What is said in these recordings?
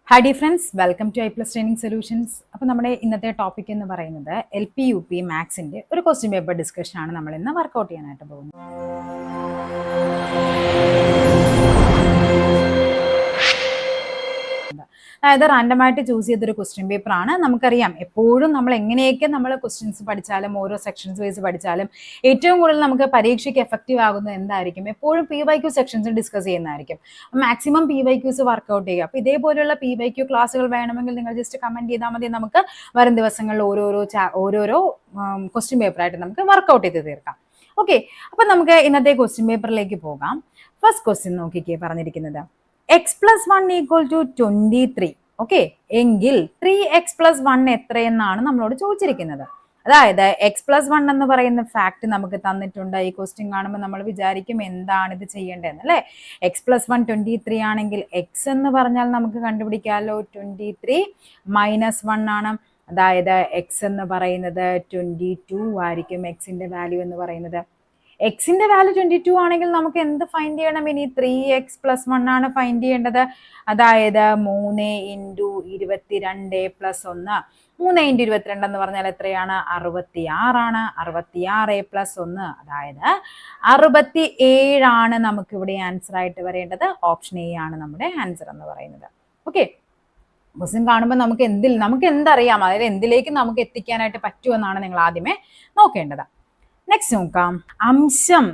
Hi the friends, welcome to I plus training solutions. അപ്പോൾ നമ്മുടെ ഇന്നത്തെ ടോപ്പിക് എന്ന് പറയുന്നത് LP UP മാത്സിൻ്റെ ഒരു ക്വസ്റ്റ്യൻ പേപ്പർ ഡിസ്കഷനാണ് നമ്മൾ ഇന്ന് വർക്കൗട്ട് ചെയ്യാനായിട്ട് പോകുന്നത്. അതായത് റാൻഡമായിട്ട് ചൂസ് ചെയ്തൊരു ക്വസ്റ്റ്യൻ പേപ്പറാണ്. നമുക്കറിയാം എപ്പോഴും നമ്മൾ എങ്ങനെയൊക്കെ നമ്മൾ ക്വസ്റ്റ്യൻസ് പഠിച്ചാലും ഓരോ സെക്ഷൻസ് വൈസ് പഠിച്ചാലും ഏറ്റവും കൂടുതൽ നമുക്ക് പരീക്ഷയ്ക്ക് എഫക്റ്റീവ് ആകുന്നത് എന്തായിരിക്കും? എപ്പോഴും PYQ സെക്ഷൻസ് ഡിസ്കസ് ചെയ്യുന്നതായിരിക്കും. മാക്സിമം PYQs വർക്കൗട്ട് ചെയ്യുക. അപ്പോൾ ഇതേപോലെയുള്ള PYQ ക്ലാസ്സുകൾ വേണമെങ്കിൽ നിങ്ങൾ ജസ്റ്റ് കമൻറ്റ് ചെയ്താൽ മതി. നമുക്ക് വരും ദിവസങ്ങളിൽ ഓരോരോ ക്വസ്റ്റ്യൻ പേപ്പറായിട്ട് നമുക്ക് വർക്കൗട്ട് ചെയ്ത് തീർക്കാം. ഓക്കെ, അപ്പം നമുക്ക് ഇന്നത്തെ ക്വസ്റ്റ്യൻ പേപ്പറിലേക്ക് പോകാം. ഫസ്റ്റ് ക്വസ്റ്റ്യൻ നോക്കിക്കേ പറഞ്ഞിരിക്കുന്നത് x+1 = 23. ഓക്കെ, എങ്കിൽ 3x+1 എത്രയെന്നാണ് നമ്മളോട് ചോദിച്ചിരിക്കുന്നത്. അതായത് x+1 എന്ന് പറയുന്ന ഫാക്ട് നമുക്ക് തന്നിട്ടുണ്ട്. ഈ ക്വസ്റ്റ്യൻ കാണുമ്പോൾ നമ്മൾ വിചാരിക്കും എന്താണ് ഇത് ചെയ്യേണ്ടതെന്ന്, അല്ലേ? x+1 23 ആണെങ്കിൽ x എന്ന് പറഞ്ഞാൽ നമുക്ക് കണ്ടുപിടിക്കാമല്ലോ. 23 - 1 ആണ്. അതായത് x എന്ന് പറയുന്നത് 22 ആയിരിക്കും. എക്സിന്റെ വാല്യൂ എന്ന് പറയുന്നത് എക്സിന്റെ വാല്യൂ 22 ആണെങ്കിൽ നമുക്ക് എന്ത് ഫൈൻഡ് ചെയ്യണം? ഇനി 3x+1 ആണ് ഫൈൻഡ് ചെയ്യേണ്ടത്. അതായത് 3 × 22 + 1. 3 × 22 എന്ന് പറഞ്ഞാൽ എത്രയാണ്? 66 ആണ്. 66 + 1 അതായത് 67 ആണ് നമുക്ക് ഇവിടെ ആൻസർ ആയിട്ട് വരേണ്ടത്. ഓപ്ഷൻ എ ആണ് നമ്മുടെ ആൻസർ എന്ന് പറയുന്നത്. ഓക്കെ, ക്വസ്റ്റ്യൻ കാണുമ്പോൾ നമുക്ക് എന്തറിയാം, അതായത് എന്തിലേക്ക് നമുക്ക് എത്തിക്കാനായിട്ട് പറ്റുമെന്നാണ് നിങ്ങൾ ആദ്യമേ നോക്കേണ്ടത്. നെക്സ്റ്റ് നോക്കാം. അംശം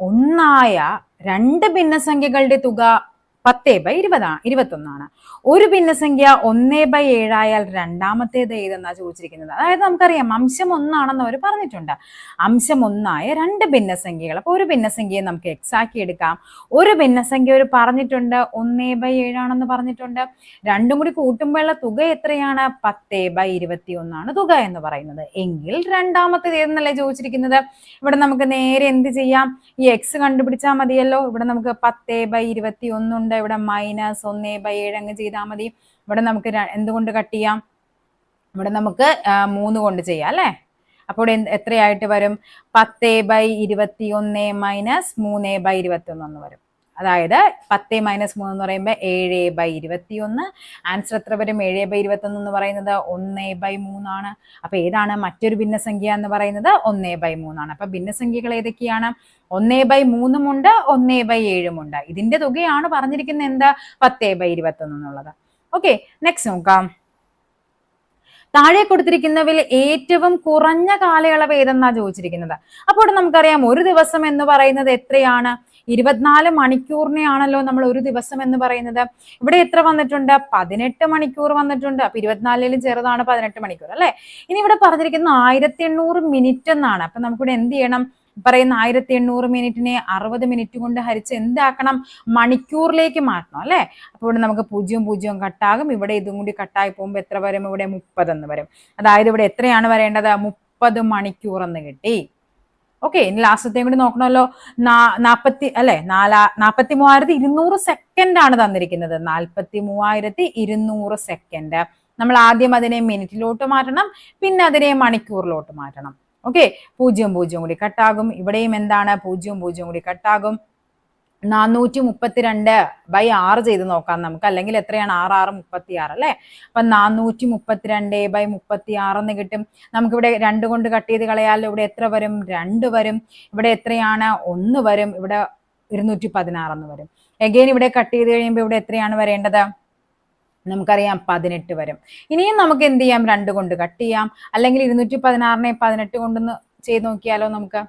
1 രണ്ട് ഭിന്നസംഖ്യകളുടെ തുക 10/21 ആണ്. ഒരു ഭിന്നസംഖ്യ 1/7 ആയാൽ രണ്ടാമത്തേത് ഏതെന്നാ ചോദിച്ചിരിക്കുന്നത്. അതായത് നമുക്കറിയാം അംശം 1 ആണെന്ന് അവർ പറഞ്ഞിട്ടുണ്ട്. അംശം 1 രണ്ട് ഭിന്നസംഖ്യകൾ. അപ്പോൾ ഒരു ഭിന്നസംഖ്യയെ നമുക്ക് എക്സ് ആക്കി എടുക്കാം. ഒരു ഭിന്നസംഖ്യ അവർ പറഞ്ഞിട്ടുണ്ട് 1/7 ആണെന്ന് പറഞ്ഞിട്ടുണ്ട്. രണ്ടും കൂടി കൂട്ടുമ്പോഴുള്ള തുക എത്രയാണ്? 10/21 ആണ് തുക എന്ന് പറയുന്നത്. എങ്കിൽ രണ്ടാമത്തേത് ഏതെന്നല്ലേ ചോദിച്ചിരിക്കുന്നത്. ഇവിടെ നമുക്ക് നേരെ എന്ത് ചെയ്യാം? ഈ എക്സ് കണ്ടുപിടിച്ചാൽ മതിയല്ലോ. ഇവിടെ നമുക്ക് 10/21 ഉണ്ട്. ഇവിടെ -1/7 അങ്ങ് ചെയ്താൽ മതി. ഇവിടെ നമുക്ക് എന്തുകൊണ്ട് കട്ട് ചെയ്യാം? ഇവിടെ നമുക്ക് 3 കൊണ്ട് ചെയ്യാം, അല്ലേ? അപ്പോൾ എത്രയായിട്ട് വരും? 10/21 - 3/21 വരും. അതായത് 10 - 3 എന്ന് പറയുമ്പോൾ 7/21. ആൻസർ എത്ര വരും? 7/21 എന്ന് പറയുന്നത് 1/3 ആണ്. അപ്പൊ ഏതാണ് മറ്റൊരു ഭിന്നസംഖ്യ എന്ന് പറയുന്നത്? 1/3 ആണ്. അപ്പൊ ഭിന്നസംഖ്യകൾ ഏതൊക്കെയാണ്? 1/3 ഉണ്ട്, 1/7 ഉണ്ട്. ഇതിന്റെ തുകയാണ് പറഞ്ഞിരിക്കുന്നത് എന്താ? 10/21 എന്നുള്ളത്. ഓക്കെ, നെക്സ്റ്റ് നോക്കാം. താഴെ കൊടുത്തിരിക്കുന്നവയിൽ ഏറ്റവും കുറഞ്ഞ കാലയളവ് ഏതെന്നാ ചോദിച്ചിരിക്കുന്നത്. അപ്പോൾ നമുക്കറിയാം ഒരു ദിവസം എന്ന് പറയുന്നത് എത്രയാണ്? 24 മണിക്കൂറിനെയാണല്ലോ നമ്മൾ ഒരു ദിവസം എന്ന് പറയുന്നത്. ഇവിടെ എത്ര വന്നിട്ടുണ്ട്? 18 മണിക്കൂർ വന്നിട്ടുണ്ട്. അപ്പൊ 24-ലും ചെറുതാണ് 18 മണിക്കൂർ, അല്ലെ? ഇനി ഇവിടെ പറഞ്ഞിരിക്കുന്ന 1800 മിനിറ്റ് എന്നാണ്. അപ്പൊ നമുക്കിവിടെ എന്ത് ചെയ്യണം? പറയുന്ന 1800 മിനിറ്റിനെ 60 മിനിറ്റ് കൊണ്ട് ഹരിച്ച് എന്താക്കണം? മണിക്കൂറിലേക്ക് മാറ്റണം, അല്ലെ? അപ്പോൾ ഇവിടെ നമുക്ക് 0 കട്ടാകും. ഇവിടെ ഇതും കൂടി കട്ടായി പോകുമ്പോൾ എത്ര വരും? ഇവിടെ 30 എന്ന് വരും. അതായത് ഇവിടെ എത്രയാണ് വരേണ്ടത്? 30 മണിക്കൂർ എന്ന് കിട്ടി. ഓക്കെ, ഇനി ലാസ്റ്റത്തെയും കൂടി നോക്കണമല്ലോ. 43,200 സെക്കൻഡ് ആണ് തന്നിരിക്കുന്നത്. 43,200 സെക്കൻഡ്. നമ്മൾ ആദ്യം അതിനെ മിനിറ്റിലോട്ട് മാറ്റണം, പിന്നെ അതിനെ മണിക്കൂറിലോട്ട് മാറ്റണം. ഓക്കെ, 0 കൂടി കട്ടാകും. ഇവിടെയും എന്താണ്? 0 കൂടി കട്ടാകും. 432/6 ചെയ്ത് നോക്കാം നമുക്ക്. അല്ലെങ്കിൽ എത്രയാണ്? 6 36, അല്ലെ? അപ്പൊ 432/36 എന്ന് കിട്ടും. നമുക്കിവിടെ 2 കൊണ്ട് കട്ട് ചെയ്ത് കളയാലോ. ഇവിടെ എത്ര വരും? 2 വരും. ഇവിടെ എത്രയാണ്? 1 വരും. ഇവിടെ 216 എന്ന് വരും. എഗെയിൻ ഇവിടെ കട്ട് ചെയ്ത് കഴിയുമ്പോൾ ഇവിടെ എത്രയാണ് വരേണ്ടത്? നമുക്കറിയാം 18 വരും. ഇനിയും നമുക്ക് എന്ത് ചെയ്യാം? 2 കൊണ്ട് കട്ട് ചെയ്യാം. അല്ലെങ്കിൽ 216-നെ 18 കൊണ്ടൊന്ന് ചെയ്ത് നോക്കിയാലോ നമുക്ക്.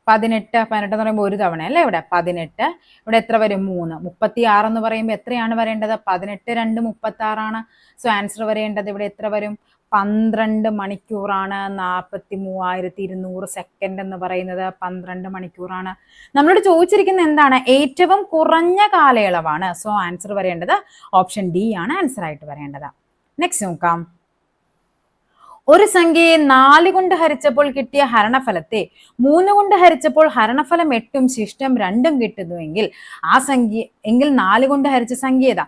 18 എന്ന് പറയുമ്പോൾ ഒരു തവണ, അല്ലേ? ഇവിടെ 18. ഇവിടെ എത്ര വരും? 3. 36 എന്ന് പറയുമ്പോൾ എത്രയാണ് വരേണ്ടത്? 18 2 36 ആണ്. സോ ആൻസർ വരേണ്ടത് ഇവിടെ എത്ര വരും? 12 മണിക്കൂറാണ്. 43,200 സെക്കൻഡ് എന്ന് പറയുന്നത് 12 മണിക്കൂറാണ്. നമ്മളോട് ചോദിച്ചിരിക്കുന്നത് എന്താണ്? ഏറ്റവും കുറഞ്ഞ കാലയളവാണ്. സോ ആൻസർ വരേണ്ടത് ഓപ്ഷൻ ഡി ആണ് ആൻസർ ആയിട്ട് വരേണ്ടത്. നെക്സ്റ്റ് നോക്കാം. ഒരു സംഖ്യയെ 4 കൊണ്ട് ഹരിച്ചപ്പോൾ കിട്ടിയ ഹരണഫലത്തെ 3 കൊണ്ട് ഹരിച്ചപ്പോൾ ഹരണഫലം 8ഉം ശിഷ്ടം 2ഉം കിട്ടുന്നുവെങ്കിൽ ആ സംഖ്യ 4 കൊണ്ട് ഹരിച്ച സംഖ്യ ഏതാ?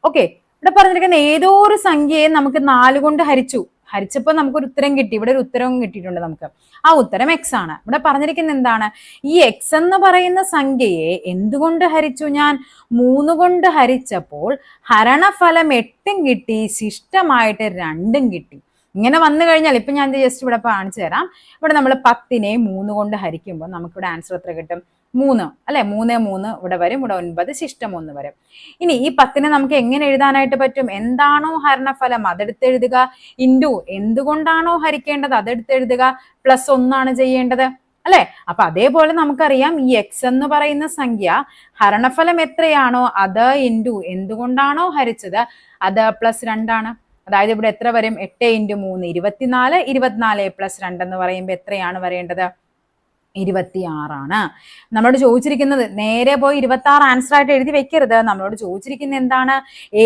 ഓക്കെ, ഇവിടെ പറഞ്ഞിരിക്കുന്ന ഏതോ ഒരു സംഖ്യയെ നമുക്ക് 4 കൊണ്ട് ഹരിച്ചു, ഹരിച്ചപ്പോൾ നമുക്കൊരു ഉത്തരം കിട്ടി, ഇവിടെ ഒരു ഉത്തരവും കിട്ടിയിട്ടുണ്ട് നമുക്ക്. ആ ഉത്തരം എക്സ് ആണ്. ഇവിടെ പറഞ്ഞിരിക്കുന്നത് എന്താണ്? ഈ എക്സ് എന്ന് പറയുന്ന സംഖ്യയെ എന്തുകൊണ്ട് ഹരിച്ചു ഞാൻ? 3 കൊണ്ട് ഹരിച്ചപ്പോൾ ഹരണഫലം 8ഉം കിട്ടി, ശിഷ്ടമായിട്ട് 2ഉം കിട്ടി. ഇങ്ങനെ വന്നു കഴിഞ്ഞാൽ ഇപ്പൊ ഞാൻ ജസ്റ്റ് ഇവിടെ കാണിച്ചു തരാം. ഇവിടെ നമ്മൾ 10നെ 3 കൊണ്ട് ഹരിക്കുമ്പോൾ നമുക്കിവിടെ ആൻസർ എത്ര കിട്ടും? 3 അല്ലെ? 3 3 ഇവിടെ വരും, ഇവിടെ 9, ശിഷ്ടം 1 വരും. ഇനി ഈ 10നെ നമുക്ക് എങ്ങനെ എഴുതാനായിട്ട് പറ്റും? എന്താണോ ഹരണഫലം അതെടുത്ത് എഴുതുക, ഇൻറ്റു എന്തുകൊണ്ടാണോ ഹരിക്കേണ്ടത് അതെടുത്ത് എഴുതുക, പ്ലസ് 1 ചെയ്യേണ്ടത് അല്ലെ? അപ്പൊ അതേപോലെ നമുക്കറിയാം ഈ എക്സ് എന്ന് പറയുന്ന സംഖ്യ ഹരണഫലം എത്രയാണോ അത് ഇൻറ്റു എന്തുകൊണ്ടാണോ ഹരിച്ചത് അത് പ്ലസ് 2. അതായത് ഇവിടെ എത്ര വരും? 8 × 3 24, 24 + 2 എന്ന് പറയുമ്പോൾ എത്രയാണ് വരേണ്ടത്? 26. നമ്മളോട് ചോദിച്ചിരിക്കുന്നത് നേരെ പോയി 26 ആൻസർ ആയിട്ട് എഴുതി വെക്കരുത്. നമ്മളോട് ചോദിച്ചിരിക്കുന്നത് എന്താണ്?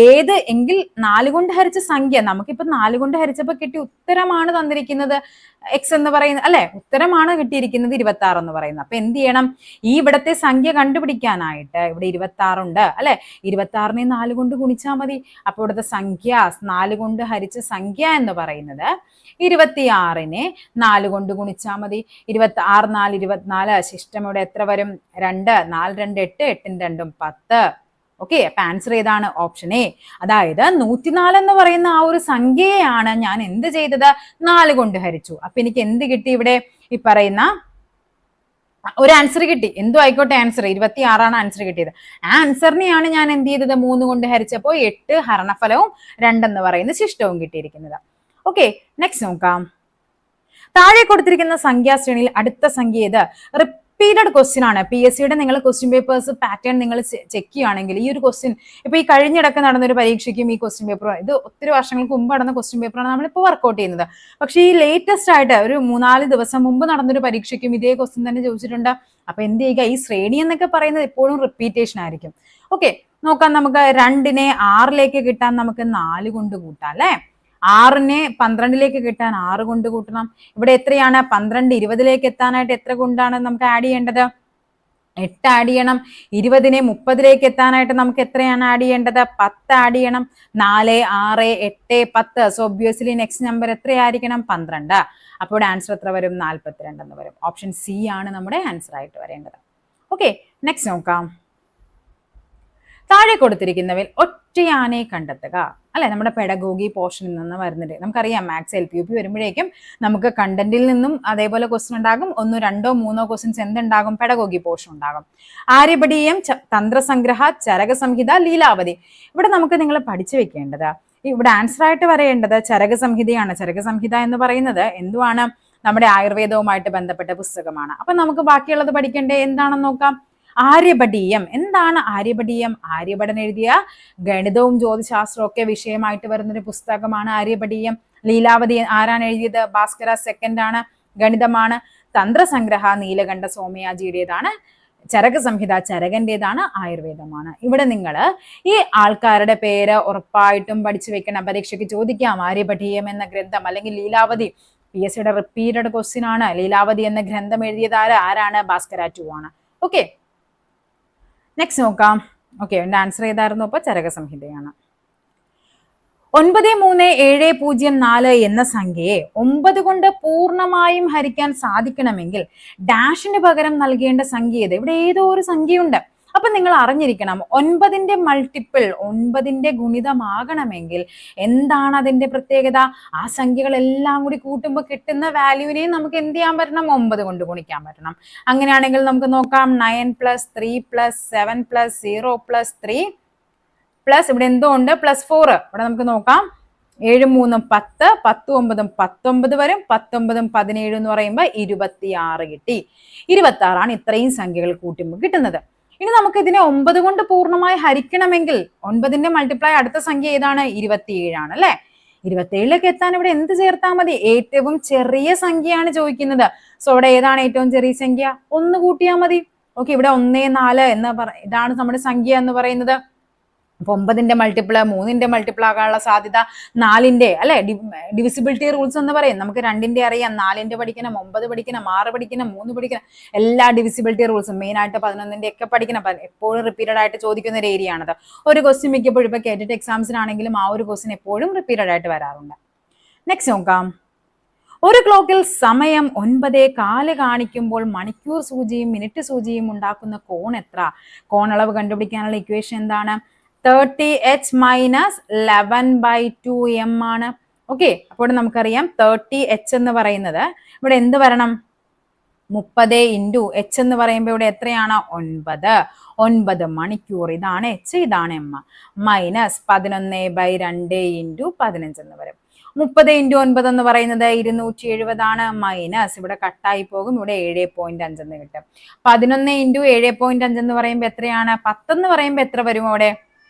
ഏത് എങ്കിൽ 4 കൊണ്ട് ഹരിച്ച സംഖ്യ, നമുക്കിപ്പോ 4 കൊണ്ട് ഹരിച്ചപ്പോൾ കിട്ടിയ ഉത്തരമാണ് തന്നിരിക്കുന്നത് എക്സ് എന്ന് പറയുന്നത് അല്ലെ? ഉത്തരമാണ് കിട്ടിയിരിക്കുന്നത് 26 എന്ന് പറയുന്നത്. അപ്പൊ എന്ത് ചെയ്യണം? ഈ ഇവിടത്തെ സംഖ്യ കണ്ടുപിടിക്കാനായിട്ട് ഇവിടെ 26 ഉണ്ട് അല്ലെ? 26നെ 4 കൊണ്ട് ഗുണിച്ചാൽ മതി. അപ്പൊ ഇവിടുത്തെ സംഖ്യ 4 കൊണ്ട് ഹരിച്ച സംഖ്യ എന്ന് പറയുന്നത് 26നെ 4 കൊണ്ട് ഗുണിച്ചാൽ മതി. 26 4 24, ശിഷ്ടം ഇവിടെ എത്ര വരും? 2, 4 2 8, 8 2 10. ഓക്കെ, അപ്പൊ ആൻസർ ഏതാണ്? Option A. അതായത് 104 എന്ന് പറയുന്ന ആ ഒരു സംഖ്യയാണ് ഞാൻ എന്ത് ചെയ്തത്? 4 കൊണ്ട് ഹരിച്ചു. അപ്പൊ എനിക്ക് എന്ത് കിട്ടി? ഇവിടെ ഈ പറയുന്ന ഒരു ആൻസർ കിട്ടി. എന്തോ ആയിക്കോട്ടെ ആൻസർ 26 ആൻസർ കിട്ടിയത്. ആ ആൻസറിനെയാണ് ഞാൻ എന്ത് ചെയ്തത്? 3 കൊണ്ട് ഹരിച്ചപ്പോൾ 8 ഹരണഫലവും 2 എന്ന് പറയുന്ന ശിഷ്ടവും കിട്ടിയിരിക്കുന്നത്. ഓക്കെ, നെക്സ്റ്റ് നോക്കാം. താഴെ കൊടുത്തിരിക്കുന്ന സംഖ്യാശ്രേണിയിൽ അടുത്ത സംഖ്യ ഏത്? റിപ്പീറ്റഡ് ക്വസ്റ്റ്യൻ ആണ്. PSCയുടെ നിങ്ങൾ ക്വസ്റ്റ്യൻ പേപ്പേഴ്സ് പാറ്റേൺ നിങ്ങൾ ചെക്ക് ചെയ്യുകയാണെങ്കിൽ ഈ ഒരു ക്വസ്റ്റ്യൻ ഇപ്പൊ ഈ കഴിഞ്ഞിടക്ക് നടന്നൊരു പരീക്ഷയ്ക്കും ഈ ക്വസ്റ്റ്യൻ പേപ്പർ, ഇത് ഒത്തിരി വർഷങ്ങൾക്ക് മുമ്പ് നടന്ന ക്വസ്റ്റ്യൻ പേപ്പറാണ് നമ്മളിപ്പോൾ വർക്ക്ഔട്ട് ചെയ്യുന്നത്. പക്ഷേ ഈ ലേറ്റസ്റ്റ് ആയിട്ട് ഒരു 3-4 ദിവസം മുമ്പ് നടന്നൊരു പരീക്ഷയ്ക്കും ഇതേ ക്വസ്റ്റ്യൻ തന്നെ ചോദിച്ചിട്ടുണ്ട്. അപ്പൊ എന്ത് ചെയ്യുക? ഈ ശ്രേണി എന്നൊക്കെ പറയുന്നത് എപ്പോഴും റിപ്പീറ്റേഷൻ ആയിരിക്കും. ഓക്കെ, നോക്കാം. നമുക്ക് 2നെ 6ലേക്ക് കിട്ടാൻ നമുക്ക് 4 കൊണ്ട് കൂട്ടാം അല്ലെ? 6നെ 12ലേക്ക് കിട്ടാൻ 6 കൊണ്ട് കൂട്ടണം. ഇവിടെ എത്രയാണ്? 12 20ലേക്ക് എത്താനായിട്ട് എത്ര കൊണ്ടാണ് നമുക്ക് ആഡ് ചെയ്യേണ്ടത്? 8 ആഡ് ചെയ്യണം. 20നെ 30ലേക്ക് എത്താനായിട്ട് നമുക്ക് എത്രയാണ് ആഡ് ചെയ്യേണ്ടത്? 10 ആഡ് ചെയ്യണം. 4 6 8 10. സോ ഒബ്വിയസ്ലി നെക്സ്റ്റ് നമ്പർ എത്രയായിരിക്കണം? 12. അപ്പോൾ ഇവിടെ ആൻസർ എത്ര വരും? 42 എന്ന് വരും. ഓപ്ഷൻ സി ആണ് നമ്മുടെ ആൻസർ ആയിട്ട് വരേണ്ടത്. ഓക്കെ, നെക്സ്റ്റ് നോക്കാം. താഴെ കൊടുത്തിരിക്കുന്നവയിൽ ഒറ്റയാനെ കണ്ടെത്തുക അല്ലെ? നമ്മുടെ പെഡഗോഗി പോർഷനിൽ നിന്ന് വരുന്നുണ്ട്. നമുക്കറിയാം മാത്സ് LP UP വരുമ്പോഴേക്കും നമുക്ക് കണ്ടന്റിൽ നിന്നും അതേപോലെ ക്വസ്റ്റ്യൻ ഉണ്ടാകും. 1 2 3 ക്വസ്റ്റ്യൻസ് എന്തുണ്ടാകും? പെഡഗോഗി പോർഷൻ ഉണ്ടാകും. ആര്യഭടീയം, തന്ത്രസംഗ്രഹ, ചരകസംഹിത, ലീലാവതി. ഇവിടെ നമുക്ക് നിങ്ങൾ പഠിച്ചു വെക്കേണ്ടത്, ഇവിടെ ആൻസർ ആയിട്ട് വരേണ്ടത് ചരകസംഹിതയാണ്. ചരകസംഹിത എന്ന് പറയുന്നത് എന്തുവാണ്? നമ്മുടെ ആയുർവേദവുമായിട്ട് ബന്ധപ്പെട്ട പുസ്തകമാണ്. അപ്പൊ നമുക്ക് ബാക്കിയുള്ളത് പഠിക്കേണ്ടേ എന്താണെന്ന് നോക്കാം. ആര്യഭടീയം. എന്താണ് ആര്യഭടീയം? ആര്യഭടൻ എഴുതിയ ഗണിതവും ജ്യോതിശാസ്ത്രവും ഒക്കെ വിഷയമായിട്ട് വരുന്നൊരു പുസ്തകമാണ് ആര്യഭടീയം. ലീലാവതി ആരാണ് എഴുതിയത്? ഭാസ്കര സെക്കൻഡ് ആണ്, ഗണിതമാണ്. തന്ത്രസംഗ്രഹ നീലകണ്ഠ സോമയാജിയുടേതാണ്. ചരകസംഹിത ചരകന്റേതാണ്, ആയുർവേദമാണ്. ഇവിടെ നിങ്ങൾ ഈ ആൾക്കാരുടെ പേര് ഉറപ്പായിട്ടും പഠിച്ചു വെക്കണം. പരീക്ഷയ്ക്ക് ചോദിക്കാം ആര്യഭടീയം എന്ന ഗ്രന്ഥം അല്ലെങ്കിൽ ലീലാവതി. PSCയുടെ റിപ്പീറ്റഡ് ക്വസ്റ്റ്യൻ ആണ്. ലീലാവതി എന്ന ഗ്രന്ഥം എഴുതിയത് ആരാണ്? ഭാസ്കര 2 ആണ്. ഓക്കെ, നെക്സ്റ്റ് നോക്കാം. ഓക്കെ, എൻ്റെ ആൻസർ ഏതായിരുന്നു? അപ്പോൾ ചരകസംഹിതയാണ്. 93704 എന്ന സംഖ്യയെ 9 കൊണ്ട് പൂർണ്ണമായും ഹരിക്കാൻ സാധിക്കണമെങ്കിൽ ഡാഷിന് പകരം നൽകേണ്ട സംഖ്യ ഏത്? ഇവിടെ ഏതോ ഒരു സംഖ്യയുണ്ട്. അപ്പൊ നിങ്ങൾ അറിഞ്ഞിരിക്കണം 9ന്റെ മൾട്ടിപ്പിൾ 9ന്റെ ഗുണിതമാകണമെങ്കിൽ എന്താണ് അതിന്റെ പ്രത്യേകത? ആ സംഖ്യകളെല്ലാം കൂടി കൂട്ടുമ്പോൾ കിട്ടുന്ന വാല്യൂവിനെ നമുക്ക് എന്ത് ചെയ്യാൻ പറ്റണം? 9 കൊണ്ട് ഗുണിക്കാൻ പറ്റണം. അങ്ങനെയാണെങ്കിൽ നമുക്ക് നോക്കാം. 9 + 3 + 7 + 0 + 3 പ്ലസ് ഇവിടെ എന്തോ ഉണ്ട് +4. ഇവിടെ നമുക്ക് നോക്കാം. 7 3 10, 10 9 19 വരും. 19 17 എന്ന് പറയുമ്പോൾ 26 കിട്ടി. 26 ആണ് ഇത്രയും സംഖ്യകൾ കൂട്ടുമ്പോൾ കിട്ടുന്നത്. ഇനി നമുക്ക് ഇതിനെ 9 കൊണ്ട് പൂർണ്ണമായി ഹരിക്കണമെങ്കിൽ 9ന്റെ മൾട്ടിപ്ലൈ അടുത്ത സംഖ്യ ഏതാണ്? 27 ആണ് അല്ലെ? 27ലേക്ക് എത്താൻ ഇവിടെ എന്ത് ചേർത്താൽ മതി? ഏറ്റവും ചെറിയ സംഖ്യയാണ് ചോദിക്കുന്നത്. സോ ഇവിടെ ഏതാണ് ഏറ്റവും ചെറിയ സംഖ്യ? 1 കൂട്ടിയാൽ മതി. ഓക്കെ, ഇവിടെ 1 4 ഇതാണ് നമ്മുടെ സംഖ്യ എന്ന് പറയുന്നത്. അപ്പൊ 9ന്റെ മൾട്ടിപ്പിൾ 3ന്റെ മൾട്ടിപ്പിൾ ആകാനുള്ള സാധ്യത 4ന്റെ അല്ലെ? ഡിവിസിബിലിറ്റി റൂൾസ് എന്ന് പറയും. നമുക്ക് 2ന്റെ അറിയാം, 4ന്റെ പഠിക്കണം, 9 പഠിക്കണം, 6 പഠിക്കണം, 3 പഠിക്കണം. എല്ലാ ഡിവിസിബിലിറ്റി റൂൾസും മെയിൻ ആയിട്ട് 11ന്റെ ഒക്കെ പഠിക്കണം. എപ്പോഴും റിപ്പീറ്റഡ് ആയിട്ട് ചോദിക്കുന്ന ഒരു ഏരിയ ആണത്. ഒരു ക്വസ്റ്റ്യൻ മിക്കപ്പോഴും ഇപ്പൊ കേട്ടിട്ട് എക്സാംസിനാണെങ്കിലും ആ ഒരു ക്വസ്റ്റ്യൻ എപ്പോഴും റിപ്പീറ്റഡ് ആയിട്ട് വരാറുണ്ട്. നെക്സ്റ്റ് നോക്കാം. ഒരു ക്ലോക്കിൽ സമയം 9:15 കാണിക്കുമ്പോൾ മണിക്കൂർ സൂചിയും മിനിറ്റ് സൂചിയും ഉണ്ടാക്കുന്ന കോൺ എത്ര? കോണളവ് കണ്ടുപിടിക്കാനുള്ള ഇക്വേഷൻ എന്താണ്? 30h മൈനസ് 11/2m ആണ്. ഓക്കെ, അപ്പോൾ നമുക്കറിയാം 30h എന്ന് പറയുന്നത് ഇവിടെ എന്ത് വരണം? 30 ഇൻറ്റു h എന്ന് പറയുമ്പോൾ ഇവിടെ എത്രയാണ്? 9 മണിക്കൂർ. ഇതാണ് h, ഇതാണ് m. മൈനസ് 11/2 ഇൻറ്റു 15 എന്ന് വരും. 30 ഇൻറ്റു 9 എന്ന് പറയുന്നത് 270 ആണ്. മൈനസ് ഇവിടെ കട്ടായി പോകും, ഇവിടെ 7.5 എന്ന് കിട്ടും. 11 ഇൻറ്റു 7.5 എന്ന് പറയുമ്പോൾ എത്രയാണ്? 10 എന്ന് പറയുമ്പോൾ എത്ര വരും അവിടെ?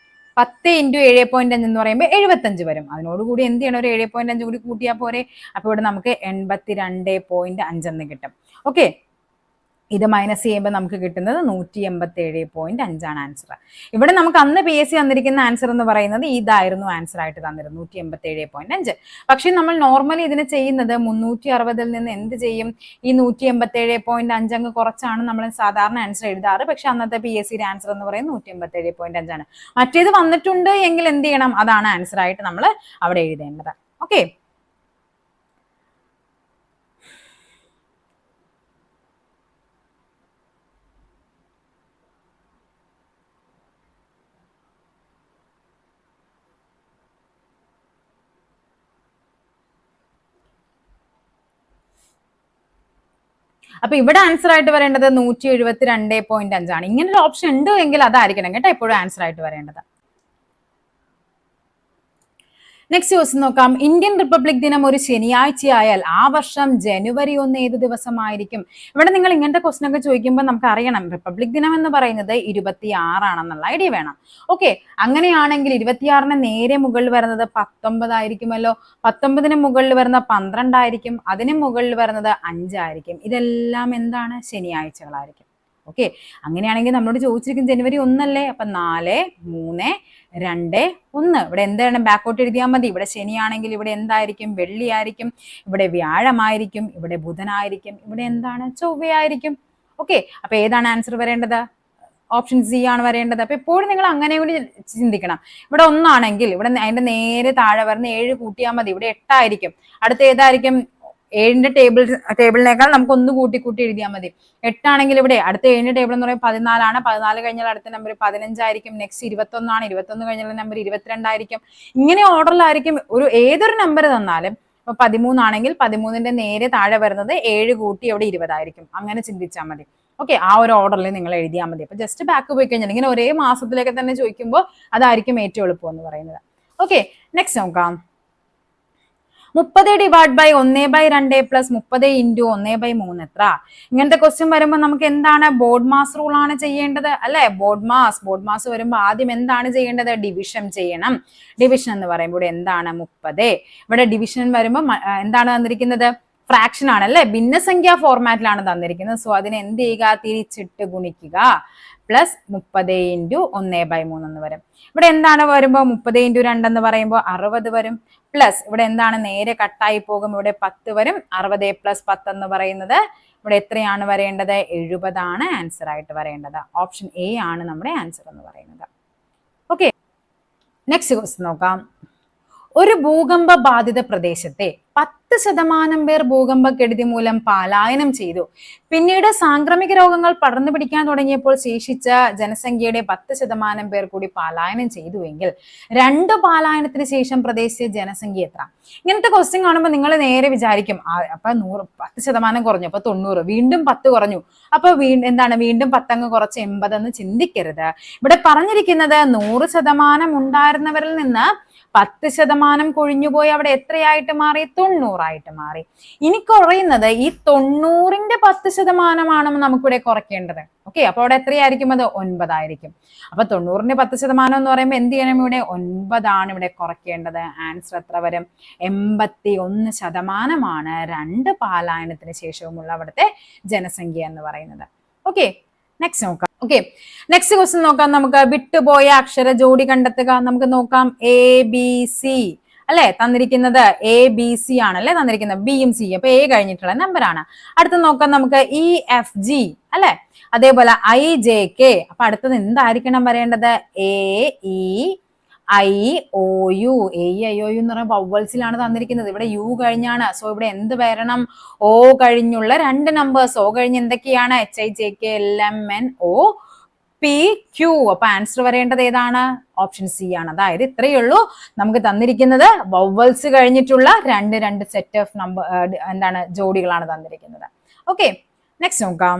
10 ഇൻറ്റു 7.5 എന്ന് പറയുമ്പോൾ 75 വരും. അതിനോടുകൂടി എന്ത് ചെയ്യണം? ഒരു 7.5 കൂടി കൂട്ടിയാൽ പോരെ. അപ്പോൾ ഇവിടെ നമുക്ക് 82.5 എന്ന് കിട്ടും. ഓക്കെ, ഇത് മൈനസ് ചെയ്യുമ്പോൾ നമുക്ക് കിട്ടുന്നത് 187.5 ആണ് ആൻസർ. ഇവിടെ നമുക്ക് അന്ന് PSC തന്നിരിക്കുന്ന ആൻസർ എന്ന് പറയുന്നത് ഇതായിരുന്നു ആൻസർ ആയിട്ട് തന്നിരുന്നത്, 187.5. പക്ഷെ നമ്മൾ നോർമലി ഇതിന് ചെയ്യുന്നത് 360 നിന്ന് എന്ത് ചെയ്യും? ഈ 187.5 അങ്ങ് കുറച്ചാണ് നമ്മൾ സാധാരണ ആൻസർ എഴുതാറ്. പക്ഷെ അന്നത്തെ PSCയുടെ ആൻസർ എന്ന് പറയുന്നത് 187.5 ആണ്. മറ്റേത് വന്നിട്ടുണ്ട് എങ്കിൽ എന്ത് ചെയ്യണം? അതാണ് ആൻസർ ആയിട്ട് നമ്മൾ അവിടെ എഴുതേണ്ടത്. ഓക്കെ, അപ്പൊ ഇവിടെ ആൻസർ ആയിട്ട് വരേണ്ടത് 172.5 ആണ്. ഇങ്ങനൊരു ഓപ്ഷൻ ഉണ്ട് എങ്കിൽ അതായിരിക്കണം കേട്ടോ എപ്പോഴും ആൻസർ ആയിട്ട് വരേണ്ടത്. നെക്സ്റ്റ് ക്വസ്റ്റ്യൻ നോക്കാം. ഇന്ത്യൻ റിപ്പബ്ലിക് ദിനം ഒരു ശനിയാഴ്ചയായാൽ ആ വർഷം ജനുവരി 1 ഏത് ദിവസമായിരിക്കും? ഇവിടെ നിങ്ങൾ ഇങ്ങനത്തെ ക്വസ്റ്റ്യൻ ഒക്കെ ചോദിക്കുമ്പോൾ നമുക്ക് അറിയണം റിപ്പബ്ലിക് ദിനം എന്ന് പറയുന്നത് 26 ആണെന്നുള്ള ഐഡിയ വേണം. ഓക്കെ, അങ്ങനെയാണെങ്കിൽ 26-ന് നേരെ മുകളിൽ വരുന്നത് 19 ആയിരിക്കുമല്ലോ. 19-ന് മുകളിൽ വരുന്ന 12 ആയിരിക്കും. അതിന് മുകളിൽ വരുന്നത് 5 ആയിരിക്കും. ഇതെല്ലാം എന്താണ്? ശനിയാഴ്ചകളായിരിക്കും. ഓക്കെ, അങ്ങനെയാണെങ്കിൽ നമ്മളോട് ചോദിച്ചിരിക്കും ജനുവരി 1 അല്ലേ. അപ്പൊ 4, 3, 2, 1. ഇവിടെ എന്താണ്? ബാക്കോട്ട് എഴുതിയാൽ മതി. ഇവിടെ ശനിയാണെങ്കിൽ ഇവിടെ എന്തായിരിക്കും? വെള്ളി ആയിരിക്കും. ഇവിടെ വ്യാഴമായിരിക്കും. ഇവിടെ ബുധനായിരിക്കും. ഇവിടെ എന്താണ്? ചൊവ്വയായിരിക്കും. ഓക്കെ, അപ്പൊ ഏതാണ് ആൻസർ വരേണ്ടത്? ഓപ്ഷൻ സി ആണ് വരേണ്ടത്. അപ്പൊ എപ്പോഴും നിങ്ങൾ അങ്ങനെ കൂടി ചിന്തിക്കണം. ഇവിടെ 1 ആണെങ്കിൽ ഇവിടെ അതിന്റെ നേരെ താഴെ വരുന്ന 7 കൂട്ടിയാൽ മതി. ഇവിടെ 8 ആയിരിക്കും. അടുത്ത ഏതായിരിക്കും? 7ന്റെ ടേബിളിനേക്കാൾ നമുക്ക് 1 കൂട്ടി എഴുതിയാൽ മതി. 8 ആണെങ്കിൽ ഇവിടെ അടുത്ത 7ന്റെ ടേബിൾ എന്ന് പറയുമ്പോൾ 14 ആണ്. 14 കഴിഞ്ഞാൽ അടുത്ത നമ്പർ 15 ആയിരിക്കും. നെക്സ്റ്റ് 21 ആണ്. 21 കഴിഞ്ഞാൽ നമ്പർ 22 ആയിരിക്കും. ഇങ്ങനെ ഓർഡറിലായിരിക്കും. ഏതൊരു നമ്പർ തന്നാലും ഇപ്പൊ 13 ആണെങ്കിൽ 13ന്റെ നേരെ താഴെ വരുന്നത് 7 കൂട്ടി അവിടെ 20 ആയിരിക്കും. അങ്ങനെ ചിന്തിച്ചാൽ മതി. ഓക്കെ, ആ ഒരു ഓർഡറിൽ നിങ്ങൾ എഴുതിയാൽ മതി. അപ്പൊ ജസ്റ്റ് ബാക്ക് പോയി കഴിഞ്ഞാൽ ഇങ്ങനെ ഒരേ മാസത്തിലേക്ക് തന്നെ ചോദിക്കുമ്പോൾ അതായിരിക്കും ഏറ്റവും എളുപ്പം എന്ന് പറയുന്നത്. ഓക്കെ, നെക്സ്റ്റ് നോക്കാം. 30 ഡിവൈഡ് ബൈ 1/2 പ്ലസ് 30 ഇൻറ്റു 1/3 എത്ര? ഇങ്ങനത്തെ ക്വസ്റ്റ്യൻ വരുമ്പോൾ നമുക്ക് എന്താണ്? ബോർഡ് മാസ് റൂൾ ആണ് ചെയ്യേണ്ടത് അല്ലെ. ബോർഡ് മാസ് വരുമ്പോൾ ആദ്യം എന്താണ് ചെയ്യേണ്ടത്? ഡിവിഷൻ ചെയ്യണം. ഡിവിഷൻ എന്ന് പറയുമ്പോൾ ഇവിടെ എന്താണ്? 30. ഇവിടെ ഡിവിഷൻ വരുമ്പോൾ എന്താണ് തന്നിരിക്കുന്നത്? ഫ്രാക്ഷൻ ആണ് അല്ലെ. ഭിന്നസംഖ്യ ഫോർമാറ്റിലാണ് തന്നിരിക്കുന്നത്. സോ അതിനെ എന്ത് ചെയ്യുക? തിരിച്ചിട്ട് ഗുണിക്കുക. പ്ലസ് 30 ഇൻറ്റു 1/3 എന്ന് വരും. ഇവിടെ എന്താണ് വരുമ്പോൾ? 30 ഇൻറ്റു 2 എന്ന് പറയുമ്പോൾ 60 വരും. പ്ലസ് ഇവിടെ എന്താണ്? നേരെ കട്ടായി പോകും. ഇവിടെ 10 വരും. 60 പ്ലസ് 10 എന്ന് പറയുന്നത് ഇവിടെ എത്രയാണ് വരേണ്ടത്? 70 ആണ് ആൻസർ ആയിട്ട് വരേണ്ടത്. ഓപ്ഷൻ എ ആണ് നമ്മുടെ ആൻസർ എന്ന് പറയുന്നത്. ഓക്കെ, നെക്സ്റ്റ് ക്വസ്റ്റ്യൻ നോക്കാം. ഒരു ഭൂകമ്പ ബാധിത പ്രദേശത്തെ 10% പേർ ഭൂകമ്പക്കെടുതി മൂലം പലായനം ചെയ്തു. പിന്നീട് സാംക്രമിക രോഗങ്ങൾ പടർന്നു പിടിക്കാൻ തുടങ്ങിയപ്പോൾ ശേഷിച്ച ജനസംഖ്യയുടെ 10% പേർ കൂടി പലായനം ചെയ്തുവെങ്കിൽ 2 പലായനത്തിന് ശേഷം പ്രദേശത്തെ ജനസംഖ്യ എത്ര? ഇങ്ങനത്തെ ക്വസ്റ്റ്യൻ കാണുമ്പോൾ നിങ്ങൾ നേരെ വിചാരിക്കും അപ്പൊ 10% കുറഞ്ഞു, അപ്പൊ 90, വീണ്ടും 10 കുറഞ്ഞു, അപ്പൊ എന്താണ്? വീണ്ടും 10 അങ്ങ് കുറച്ച് 80 എന്ന് ചിന്തിക്കരുത്. ഇവിടെ പറഞ്ഞിരിക്കുന്നത് 100% ഉണ്ടായിരുന്നവരിൽ നിന്ന് 10% കൊഴിഞ്ഞുപോയി അവിടെ എത്രയായിട്ട് മാറി? 90 ആയിട്ട് മാറി. ഇനി കുറയുന്നത് ഈ 90ന്റെ 10% നമുക്കിവിടെ കുറയ്ക്കേണ്ടത്. ഓക്കെ, അപ്പൊ അവിടെ എത്രയായിരിക്കും? അത് 9 ആയിരിക്കും. അപ്പൊ 90ന്റെ 10% എന്ന് പറയുമ്പോൾ എന്ത് ചെയ്യണം? ഇവിടെ 9 ആണ് ഇവിടെ കുറയ്ക്കേണ്ടത്. ആൻസർ എത്ര വരും? 81% 2 പലായനത്തിന് ശേഷവുമുള്ള അവിടുത്തെ ജനസംഖ്യ എന്ന് പറയുന്നത്. ഓക്കെ, നെക്സ്റ്റ് നോക്കാം. ഓക്കെ, നെക്സ്റ്റ് ക്വസ്റ്റ്യൻ നോക്കാം. നമുക്ക് വിട്ടുപോയ അക്ഷര ജോഡി കണ്ടെത്തുക. നമുക്ക് നോക്കാം. ABC അല്ലെ തന്നിരിക്കുന്നത്. ABC ആണല്ലേ തന്നിരിക്കുന്നത്. ബിയും സി. അപ്പൊ എ കഴിഞ്ഞിട്ടുള്ള നമ്പർ ആണ്. അടുത്ത് നോക്കാം നമുക്ക് EFG അല്ലെ. അതേപോലെ IJK. അപ്പൊ അടുത്തത് എന്തായിരിക്കണം വരേണ്ടത്? AE I O U. AEIOU എന്ന് പറയുമ്പോൾ വവ്വൽസിലാണ് തന്നിരിക്കുന്നത്. ഇവിടെ യു കഴിഞ്ഞാണ്. സോ ഇവിടെ എന്ത് വരണം? ഓ കഴിഞ്ഞുള്ള രണ്ട് നമ്പേഴ്സ്. ഓ കഴിഞ്ഞ് എന്തൊക്കെയാണ്? HIJKLMNO PQ. അപ്പൊ ആൻസർ വരേണ്ടത് ഏതാണ്? ഓപ്ഷൻ സി ആണ്. അതായത് ഇത്രയേ ഉള്ളൂ നമുക്ക് തന്നിരിക്കുന്നത്. വവ്വൽസ് കഴിഞ്ഞിട്ടുള്ള രണ്ട് സെറ്റ് ഓഫ് നമ്പർ ജോഡികളാണ് തന്നിരിക്കുന്നത്. ഓക്കെ, നെക്സ്റ്റ് നോക്കാം.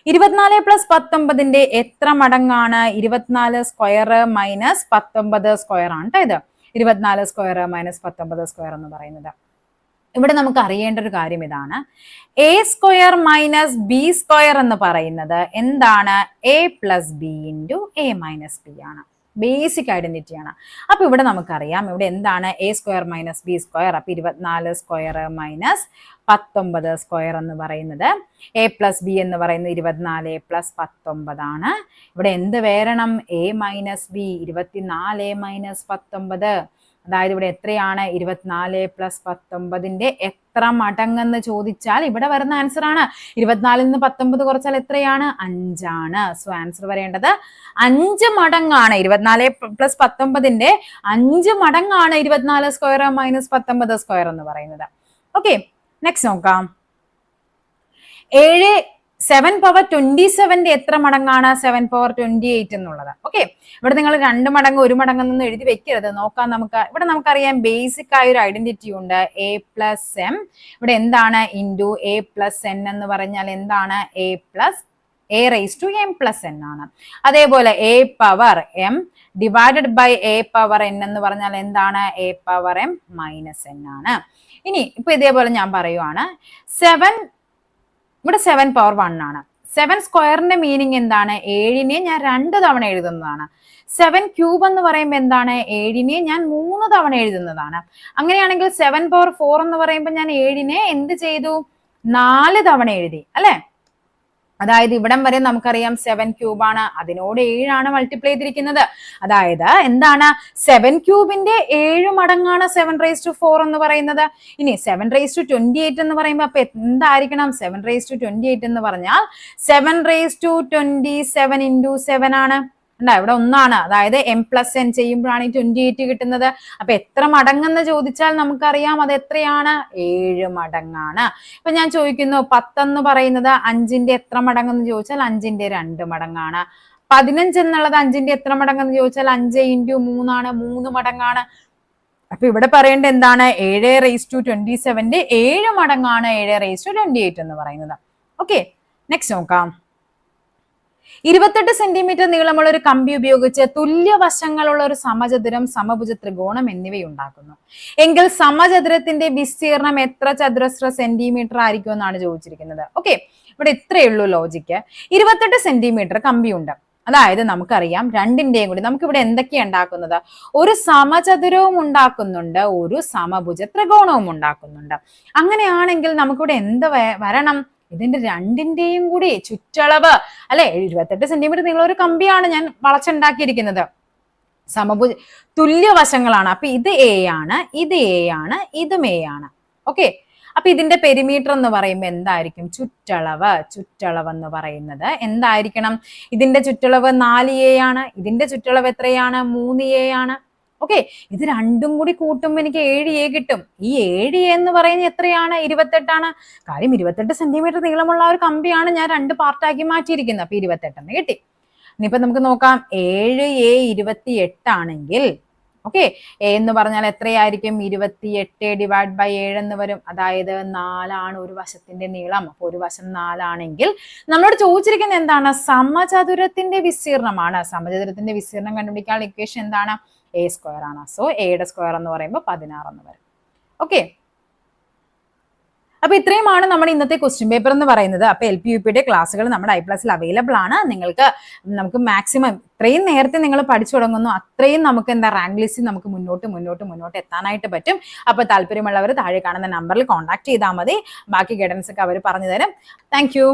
24 + 19 എത്ര മടങ്ങാണ്? 24 സ്ക്വയർ മൈനസ് 19 സ്ക്വയർ ആണ് കേട്ടോ ഇത്. 24 സ്ക്വയർ മൈനസ് 19 സ്ക്വയർ എന്ന് പറയുന്നത്. ഇവിടെ നമുക്ക് അറിയേണ്ട ഒരു കാര്യം ഇതാണ്. A square minus B square എന്ന് പറയുന്നത് എന്താണ്? A + B × A - B ആണ്. ബേസിക് ഐഡന്റിറ്റി ആണ്. അപ്പൊ ഇവിടെ നമുക്കറിയാം ഇവിടെ എന്താണ്? A square minus B square. അപ്പൊ 24 സ്ക്വയർ മൈനസ് 19 സ്ക്വയർ എന്ന് പറയുന്നത് A + B എന്ന് പറയുന്നത് 24 + 19 ആണ്. ഇവിടെ എന്ത് വരണം? A - B, 24 - 19. അതായത് ഇവിടെ എത്രയാണ്? 24 + 19 എത്ര മടങ്ങെന്ന് ചോദിച്ചാൽ ഇവിടെ വരുന്ന ആൻസർ ആണ്. 24 നിന്ന് 19 കുറച്ചാൽ എത്രയാണ്? 5 ആണ്. സോ ആൻസർ വരേണ്ടത് 5 മടങ്ങാണ്. 24 + 19 5 മടങ്ങാണ് 24 സ്ക്വയർ മൈനസ് 19 സ്ക്വയർ എന്ന് പറയുന്നത്. ഓക്കെ, നെക്സ്റ്റ് നോക്കാം. 7 പവർ 27 എത്ര മടങ്ങാണ്? 7 പവർ 28 എന്നുള്ളത്. ഓക്കെ, ഇവിടെ നിങ്ങൾ 2 മടങ്ങ് 1 മടങ്ങെന്നൊന്നും എഴുതി വെക്കരുത്. നോക്കാം നമുക്ക്. ഇവിടെ നമുക്കറിയാം ബേസിക് ആയ ഒരു ഐഡന്റിറ്റി ഉണ്ട്. A + M. ഇവിടെ എന്താണ്? ഇൻറ്റു A + N എന്ന് പറഞ്ഞാൽ എന്താണ്? A raised to M + N ആണ്. അതേപോലെ A power M divided by A power N എന്ന് പറഞ്ഞാൽ എന്താണ്? A പവർ M - N ആണ്. ഇനി ഇപ്പൊ ഇതേപോലെ ഞാൻ പറയുവാണ്. 7 ഇവിടെ 7 പവർ 1 ആണ്. 7 സ്ക്വയറിന്റെ മീനിങ് എന്താണ്? 7നെ ഞാൻ 2 തവണ എഴുതുന്നതാണ്. 7 ക്യൂബ് എന്ന് പറയുമ്പോൾ എന്താണ്? 7നെ ഞാൻ 3 തവണ എഴുതുന്നതാണ്. അങ്ങനെയാണെങ്കിൽ 7 പവർ 4 എന്ന് പറയുമ്പോൾ ഞാൻ 7നെ എന്ത് ചെയ്തു? 4 തവണ എഴുതി അല്ലെ? അതായത് ഇവിടം വരെ നമുക്കറിയാം 7 ക്യൂബ് ആണ്. അതിനോട് 7 ആണ് മൾട്ടിപ്ലൈ ചെയ്തിരിക്കുന്നത്. അതായത് എന്താണ്? 7 ക്യൂബിന്റെ 7 മടങ്ങാണ് 7⁴ എന്ന് പറയുന്നത്. ഇനി 7⁻28 എന്ന് പറയുമ്പോൾ അപ്പൊ എന്തായിരിക്കണം? 7⁻28 എന്ന് പറഞ്ഞാൽ 7⁻27 × 7 ആണ്. ഇവിടെ 1 ആണ്. അതായത് M + N ചെയ്യുമ്പോഴാണ് ഈ 28 കിട്ടുന്നത്. അപ്പൊ എത്ര മടങ്ങെന്ന് ചോദിച്ചാൽ നമുക്കറിയാം അത് എത്രയാണ്? 7 മടങ്ങാണ്. ഇപ്പൊ ഞാൻ ചോദിക്കുന്നു 10 എന്ന് പറയുന്നത് 5ന്റെ എത്ര മടങ്ങെന്ന് ചോദിച്ചാൽ 5ന്റെ 2 മടങ്ങാണ്. 15 എന്നുള്ളത് 5ന്റെ എത്ര മടങ്ങെന്ന് ചോദിച്ചാൽ 5 × 3 ആണ്. 3 മടങ്ങാണ്. അപ്പൊ ഇവിടെ പറയേണ്ടത് എന്താണ്? 7⁻27 7 മടങ്ങാണ് 7⁻28 എന്ന് പറയുന്നത്. ഓക്കെ, നെക്സ്റ്റ് നോക്കാം. 28 സെന്റിമീറ്റർ നീളമുള്ള ഒരു കമ്പി ഉപയോഗിച്ച് തുല്യവശങ്ങളുള്ള ഒരു സമചതുരം, സമഭുജ ത്രികോണം എന്നിവയുണ്ടാക്കുന്നു എങ്കിൽ സമചതുരത്തിന്റെ വിസ്തീർണം എത്ര ചതുരശ്ര സെന്റിമീറ്റർ ആയിരിക്കും എന്നാണ് ചോദിച്ചിരിക്കുന്നത്. ഓക്കെ, ഇവിടെ ഇത്രയേ ഉള്ളൂ ലോജിക്ക്. 28 സെന്റിമീറ്റർ കമ്പിയുണ്ട്. അതായത് നമുക്കറിയാം രണ്ടിന്റെയും കൂടി നമുക്ക് ഇവിടെ എന്തൊക്കെയാണ് ഉണ്ടാക്കുന്നത്? ഒരു സമചതുരവും ഉണ്ടാക്കുന്നുണ്ട്, ഒരു സമഭുജ ത്രികോണവും ഉണ്ടാക്കുന്നുണ്ട്. അങ്ങനെയാണെങ്കിൽ നമുക്കിവിടെ എന്ത് വരണം? ഇതിന്റെ രണ്ടിന്റെയും കൂടി ചുറ്റളവ് അല്ലെ 28 സെന്റിമീറ്റർ നീളം ഒരു കമ്പിയാണ് ഞാൻ വളച്ചുണ്ടാക്കിയിരിക്കുന്നത്. സമഭുജ തുല്യവശങ്ങളാണ്. അപ്പൊ ഇത് A ആണ്, ഇത് A ആണ്, ഇതും A ആണ്. ഓക്കെ, അപ്പൊ ഇതിന്റെ പെരിമീറ്റർ എന്ന് പറയുമ്പോൾ എന്തായിരിക്കും? ചുറ്റളവ് എന്ന് പറയുന്നത് എന്തായിരിക്കണം? ഇതിന്റെ ചുറ്റളവ് 4A ആണ്. ഇതിന്റെ ചുറ്റളവ് എത്രയാണ്? 3A ആണ്. ഓക്കെ, ഇത് രണ്ടും കൂടി കൂട്ടുമ്പോൾ എനിക്ക് 7A കിട്ടും. ഈ 7A എന്ന് പറയുന്നത് എത്രയാണ്? 28 ആണ്. കാര്യം 28 സെന്റിമീറ്റർ നീളമുള്ള ഒരു കമ്പിയാണ് ഞാൻ 2 പാർട്ടാക്കി മാറ്റിയിരിക്കുന്നത്. അപ്പൊ 28 എന്ന് കിട്ടി. ഇനിയിപ്പോ നമുക്ക് നോക്കാം. 7A 28 ആണെങ്കിൽ ഓക്കെ, A എന്ന് പറഞ്ഞാൽ എത്രയായിരിക്കും? 28 ഡിവൈഡ് ബൈ 7 എന്ന് വരും. അതായത് 4 ആണ് ഒരു വശത്തിന്റെ നീളം. അപ്പൊ ഒരു വശം 4 ആണെങ്കിൽ നമ്മളോട് ചോദിച്ചിരിക്കുന്നത് എന്താണ്? സമചതുരത്തിന്റെ വിസ്തീർണമാണ്. സമചതുരത്തിന്റെ വിസ്തീർണം കണ്ടുപിടിക്കാനുള്ള ഇക്വേഷൻ എന്താണ്? A സ്ക്വയർ ആണ്. സോ എയുടെ സ്ക്വയർ എന്ന് പറയുമ്പോൾ 16 എന്ന് വരും. ഓക്കെ, അപ്പൊ ഇത്രയുമാണ് നമ്മുടെ ഇന്നത്തെ ക്വസ്റ്റ്യൻ പേപ്പർ എന്ന് പറയുന്നത്. അപ്പൊ LP-UPയുടെ ക്ലാസ്സുകൾ നമ്മുടെ iPlusൽ അവൈലബിൾ ആണ്. നമുക്ക് മാക്സിമം ഇത്രയും നേരത്തെ നിങ്ങൾ പഠിച്ചു തുടങ്ങുന്നു അത്രയും നമുക്ക് റാങ്ക് ലിസ്റ്റിൽ നമുക്ക് മുന്നോട്ട് എത്താനായിട്ട് പറ്റും. അപ്പൊ താല്പര്യമുള്ളവർ താഴെ കാണുന്ന നമ്പറിൽ കോൺടാക്ട് ചെയ്താൽ മതി. ബാക്കി ഗൈഡൻസ് ഒക്കെ അവർ പറഞ്ഞു തരും. Thank you.